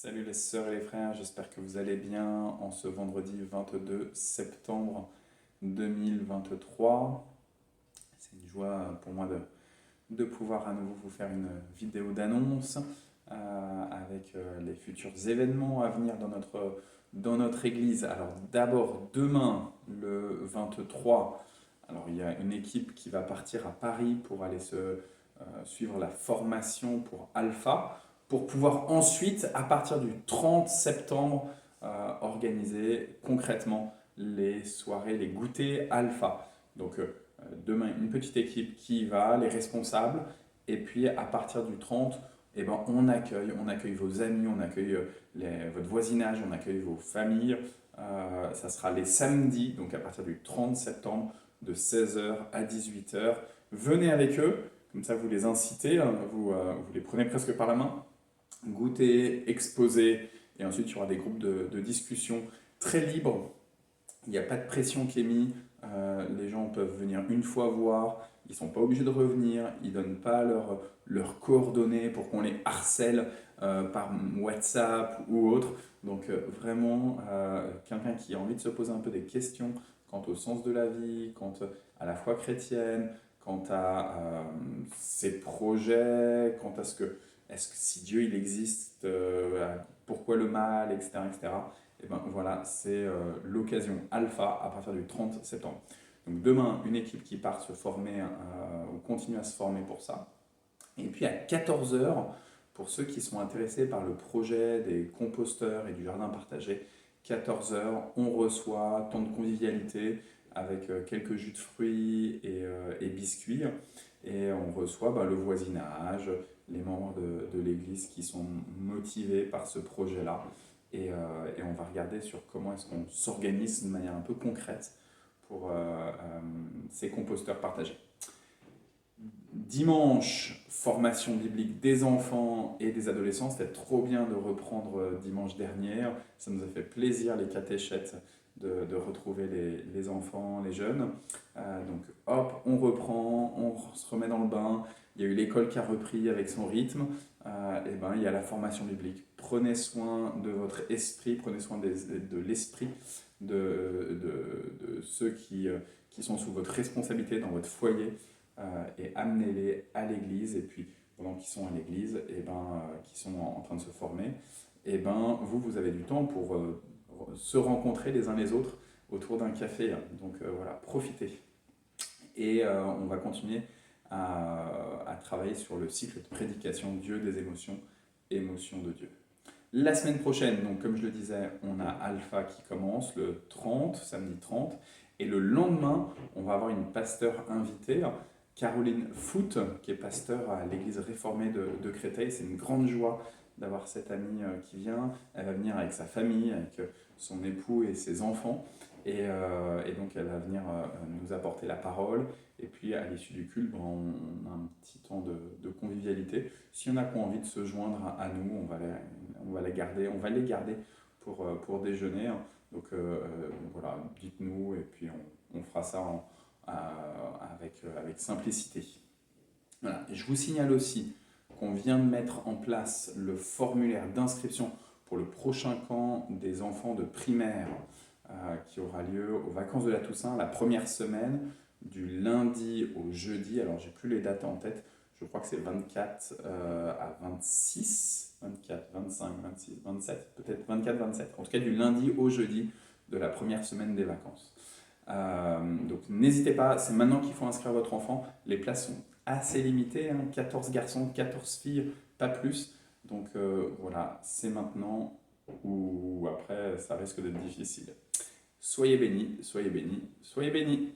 Salut les sœurs et les frères, j'espère que vous allez bien en ce vendredi 22 septembre 2023. C'est une joie pour moi de pouvoir à nouveau vous faire une vidéo d'annonce avec les futurs événements à venir dans notre église. Alors d'abord demain le 23, alors il y a une équipe qui va partir à Paris pour aller suivre la formation pour Alpha, pour pouvoir ensuite, à partir du 30 septembre, organiser concrètement les soirées, les goûters Alpha. Donc demain, une petite équipe qui y va, les responsables, et puis à partir du 30, eh ben, on accueille vos amis, on accueille votre voisinage, on accueille vos familles. Ça sera les samedis, donc à partir du 30 septembre, de 16h à 18h. Venez avec eux, comme ça vous les incitez, hein, vous les prenez presque par la main, goûter, exposer, et ensuite il y aura des groupes de discussion très libres. Il n'y a pas de pression qui est mise, les gens peuvent venir une fois voir, ils ne sont pas obligés de revenir, ils ne donnent pas leurs coordonnées pour qu'on les harcèle par WhatsApp ou autre. Donc vraiment, quelqu'un qui a envie de se poser un peu des questions quant au sens de la vie, quant à la foi chrétienne, quant à ses projets, quant à est-ce que si Dieu il existe, pourquoi le mal, etc., etc. Et ben voilà, c'est l'occasion alpha à partir du 30 septembre. Donc demain, une équipe qui part se former ou continue à se former pour ça. Et puis à 14 heures, pour ceux qui sont intéressés par le projet des composteurs et du jardin partagé, 14 heures, on reçoit temps de convivialité avec quelques jus de fruits et biscuits. Et on reçoit le voisinage, les membres de l'église qui sont motivés par ce projet-là. Et on va regarder sur comment est-ce qu'on s'organise de manière un peu concrète pour ces composteurs partagés. Dimanche, formation biblique des enfants et des adolescents. C'était trop bien de reprendre dimanche dernier. Ça nous a fait plaisir, les catéchètes, de retrouver les enfants, les jeunes. Donc hop, on reprend, on se remet dans le bain. Il y a eu l'école qui a repris avec son rythme. Et ben, il y a la formation biblique. Prenez soin de votre esprit, prenez soin de l'esprit de ceux qui sont sous votre responsabilité dans votre foyer. Et amenez-les à l'église, et puis pendant qu'ils sont à l'église, et qui sont en train de se former, et vous avez du temps pour se rencontrer les uns les autres autour d'un café. Donc voilà, profitez. Et on va continuer à travailler sur le cycle de prédication Dieu des émotions, émotions de Dieu. La semaine prochaine, donc comme je le disais, on a Alpha qui commence le 30, samedi 30, et le lendemain, on va avoir une pasteur invitée, Caroline Foot, qui est pasteur à l'église réformée de Créteil. C'est une grande joie d'avoir cette amie qui vient. Elle va venir avec sa famille, avec son époux et ses enfants. Et donc elle va venir nous apporter la parole. Et puis à l'issue du culte, on a un petit temps de convivialité. S'il y en a qui ont envie de se joindre à nous, on va les garder pour déjeuner. Donc voilà, dites-nous et puis on fera ça avec simplicité. Voilà. Je vous signale aussi qu'on vient de mettre en place le formulaire d'inscription pour le prochain camp des enfants de primaire qui aura lieu aux vacances de la Toussaint, la première semaine, du lundi au jeudi. Alors, j'ai plus les dates en tête. Je crois que c'est 24 à 26, 24, 25, 26, 27, peut-être 24, 27. En tout cas, du lundi au jeudi de la première semaine des vacances. Donc n'hésitez pas, c'est maintenant qu'il faut inscrire votre enfant. Les places sont assez limitées, 14 garçons, 14 filles, pas plus. Donc voilà, c'est maintenant ou après ça risque d'être difficile. Soyez bénis, soyez bénis, soyez bénis.